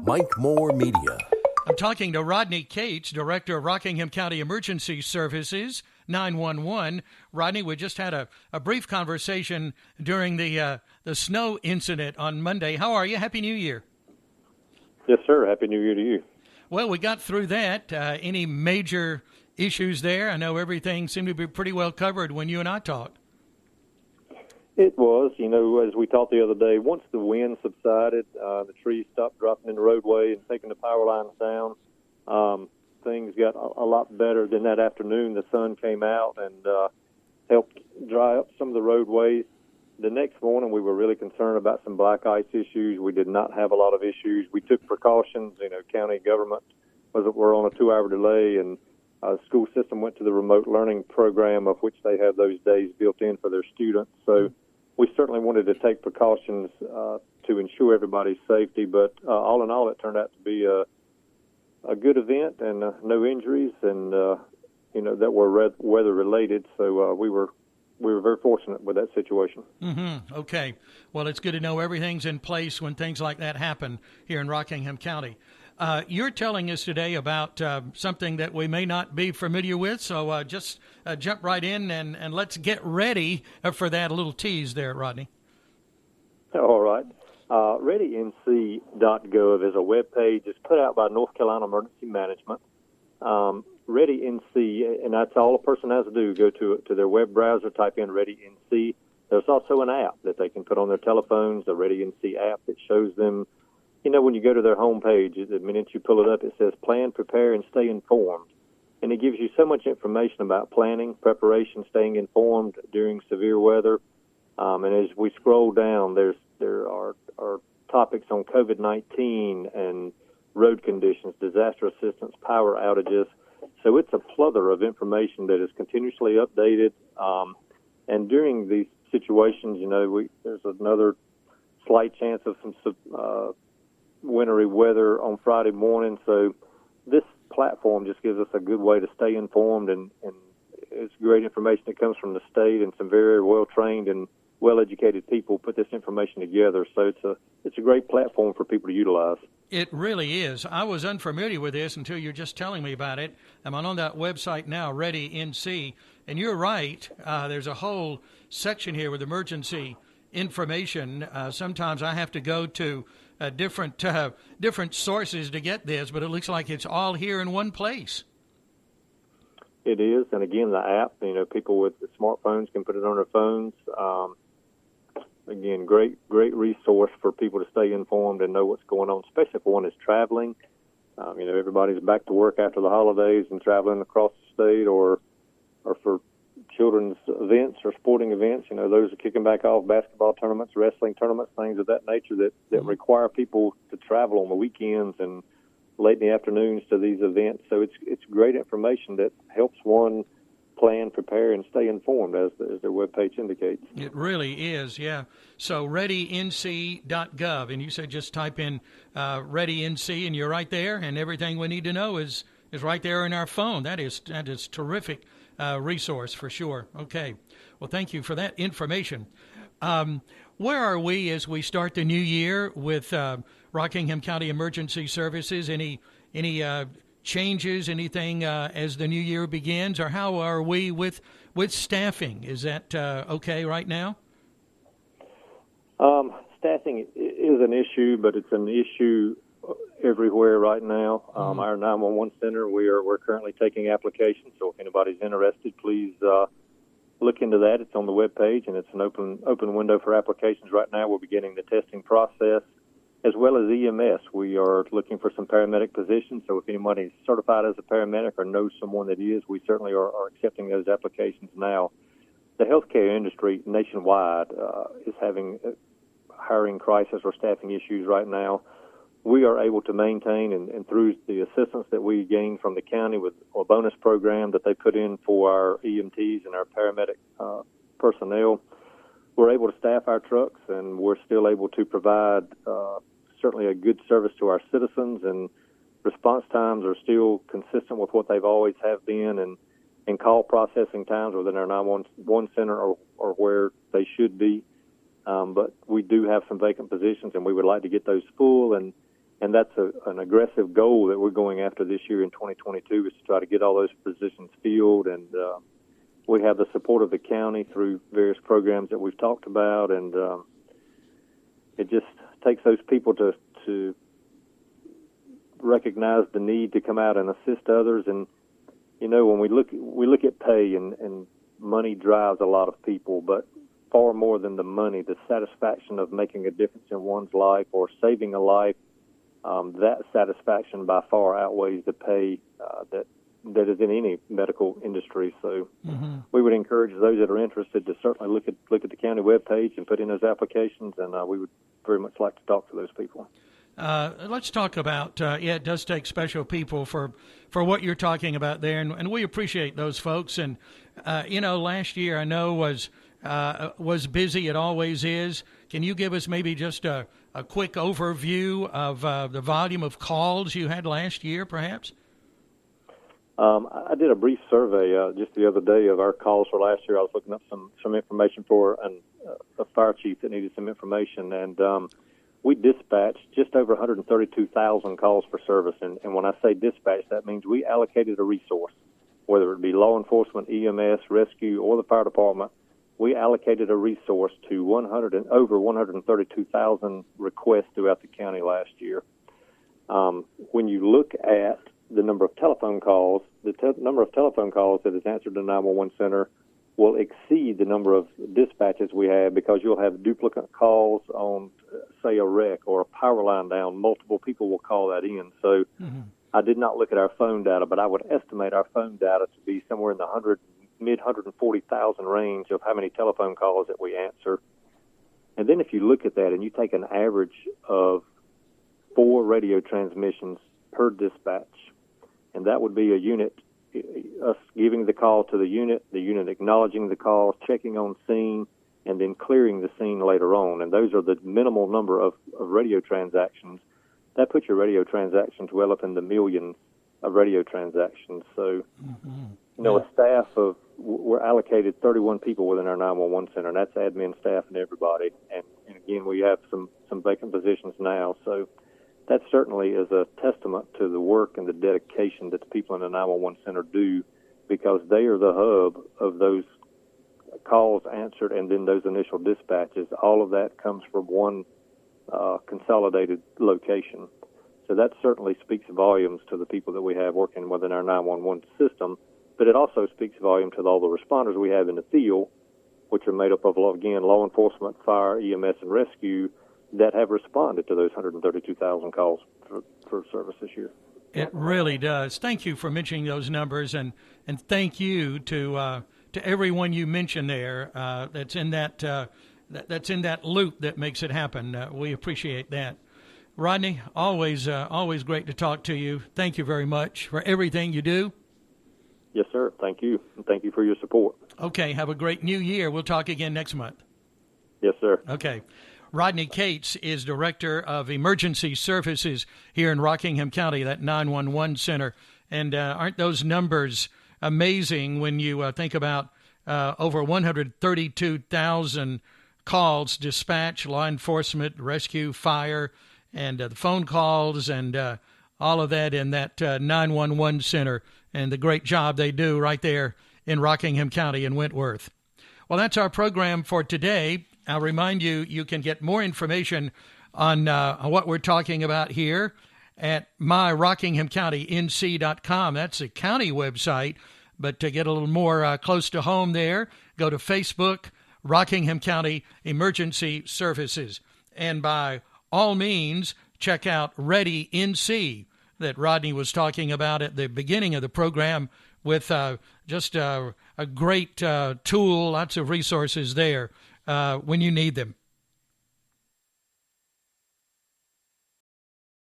Mike Moore Media. I'm talking to Rodney Cates, Director of Rockingham County Emergency Services, 911. Rodney, we just had a brief conversation during the snow incident on Monday. How are you? Happy New Year. Yes, sir. Happy New Year to you. Well, we got through that. Any major issues there? I know everything seemed to be pretty well covered when you and I talked. It was, as we talked the other day, once the wind subsided, the trees stopped dropping in the roadway and taking the power lines down, things got a lot better. Then that afternoon, the sun came out and helped dry up some of the roadways. The next morning, we were really concerned about some black ice issues. We did not have a lot of issues. We took precautions. County government were on a 2-hour delay, and the school system went to the remote learning program, of which they have those days built in for their students. So we certainly wanted to take precautions to ensure everybody's safety, but all in all, it turned out to be a good event and no injuries, and that were weather related. So we were very fortunate with that situation. Mm-hmm. Okay. Well, it's good to know everything's in place when things like that happen here in Rockingham County. You're telling us today about something that we may not be familiar with, so just jump right in and let's get ready for that. A little tease there, Rodney. All right. ReadyNC.gov is a web page. It's put out by North Carolina Emergency Management. ReadyNC, and that's all a person has to do, go to their web browser, type in ReadyNC. There's also an app that they can put on their telephones, the ReadyNC app that shows them, when you go to their home page, the minute you pull it up, it says plan, prepare, and stay informed. And it gives you so much information about planning, preparation, staying informed during severe weather. And as we scroll down, there are topics on COVID-19 and road conditions, disaster assistance, power outages. So it's a plethora of information that is continuously updated. And during these situations, there's another slight chance of some wintry weather on Friday morning. So this platform just gives us a good way to stay informed, and it's great information that comes from the state, and some very well-trained and well-educated people put this information together. So it's a great platform for people to utilize. It really is. I was unfamiliar with this until you're just telling me about it. I'm on that website now, ReadyNC, and you're right. There's a whole section here with emergency information. Sometimes I have to go to different sources to get this, but it looks like it's all here in one place. It is, and again, the app, people with the smartphones can put it on their phones. Again, great resource for people to stay informed and know what's going on, especially if one is traveling. Everybody's back to work after the holidays and traveling across the state, or for children's events or sporting events. Those are kicking back off, basketball tournaments, wrestling tournaments, things of that nature that require people to travel on the weekends and late in the afternoons to these events. So it's great information that helps one plan, prepare, and stay informed, as their webpage indicates. It really is, yeah. So ReadyNC.gov, and you said just type in ReadyNC, and you're right there, and everything we need to know is right there in our phone. That is terrific resource for sure. Okay. Well, thank you for that information. Where are we as we start the new year with Rockingham County Emergency Services? Any changes, anything as the new year begins, or how are we with staffing? Is that okay right now? Staffing is an issue, but it's an issue everywhere right now. Our 911 center, we're currently taking applications, so if anybody's interested, please look into that. It's on the webpage, and it's an open window for applications right now. We're beginning the testing process, as well as EMS. We are looking for some paramedic positions, so if anybody is certified as a paramedic or knows someone that is, we certainly are accepting those applications now. The healthcare industry nationwide is having hiring crisis or staffing issues right now. We are able to maintain, and through the assistance that we gain from the county with a bonus program that they put in for our EMTs and our paramedic personnel, we're able to staff our trucks, and we're still able to provide certainly a good service to our citizens, and response times are still consistent with what they've always have been, and call processing times within our 911 center or where they should be. But we do have some vacant positions, and we would like to get those full and and that's an aggressive goal that we're going after this year in 2022, is to try to get all those positions filled. And we have the support of the county through various programs that we've talked about, and it just takes those people to recognize the need to come out and assist others. And when we look at pay, and money drives a lot of people, but far more than the money, the satisfaction of making a difference in one's life or saving a life, that satisfaction by far outweighs the pay that is in any medical industry. So we would encourage those that are interested to certainly look at the county webpage and put in those applications, and we would very much like to talk to those people. Let's talk about, it does take special people for what you're talking about there, and we appreciate those folks. And, last year I know was busy. It always is. Can you give us maybe just a quick overview of the volume of calls you had last year, perhaps? I did a brief survey just the other day of our calls for last year. I was looking up some information for a fire chief that needed some information, and we dispatched just over 132,000 calls for service. And when I say dispatch, that means we allocated a resource, whether it be law enforcement, EMS, rescue, or the fire department. We allocated a resource to over 132,000 requests throughout the county last year. When you look at the number of telephone calls, number of telephone calls that is answered in the 911 center will exceed the number of dispatches we have, because you'll have duplicate calls on, say, a wreck or a power line down. Multiple people will call that in. So I did not look at our phone data, but I would estimate our phone data to be somewhere in the mid 140,000 range of how many telephone calls that we answer. And then if you look at that and you take an average of 4 radio transmissions per dispatch, and that would be a unit, us giving the call to the unit acknowledging the call, checking on scene, and then clearing the scene later on. And those are the minimal number of radio transactions. That puts your radio transactions well up in the millions of radio transactions. So, a staff we're allocated 31 people within our 911 center, and that's admin staff and everybody. And again, we have some vacant positions now. So that certainly is a testament to the work and the dedication that the people in the 911 center do, because they are the hub of those calls answered and then those initial dispatches. All of that comes from one consolidated location. So that certainly speaks volumes to the people that we have working within our 911 system, but it also speaks volume to all the responders we have in the field, which are made up of, again, law enforcement, fire, EMS, and rescue, that have responded to those 132,000 calls for service this year. It really does. Thank you for mentioning those numbers, and thank you to everyone you mentioned there. That's in that loop that makes it happen. We appreciate that. Rodney, always great to talk to you. Thank you very much for everything you do. Yes, sir. Thank you, and thank you for your support. Okay. Have a great new year. We'll talk again next month. Yes, sir. Okay. Rodney Cates is Director of Emergency Services here in Rockingham County, that 911 center. And aren't those numbers amazing when you think about over 132,000 calls dispatched, law enforcement, rescue, fire, and the phone calls and all of that in that 911 center, and the great job they do right there in Rockingham County in Wentworth. Well, that's our program for today. I'll remind you, you can get more information on what we're talking about here at myrockinghamcountync.com. That's a county website, but to get a little more close to home there, go to Facebook, Rockingham County Emergency Services. And by all means, check out ReadyNC that Rodney was talking about at the beginning of the program, with just a great tool, lots of resources there when you need them.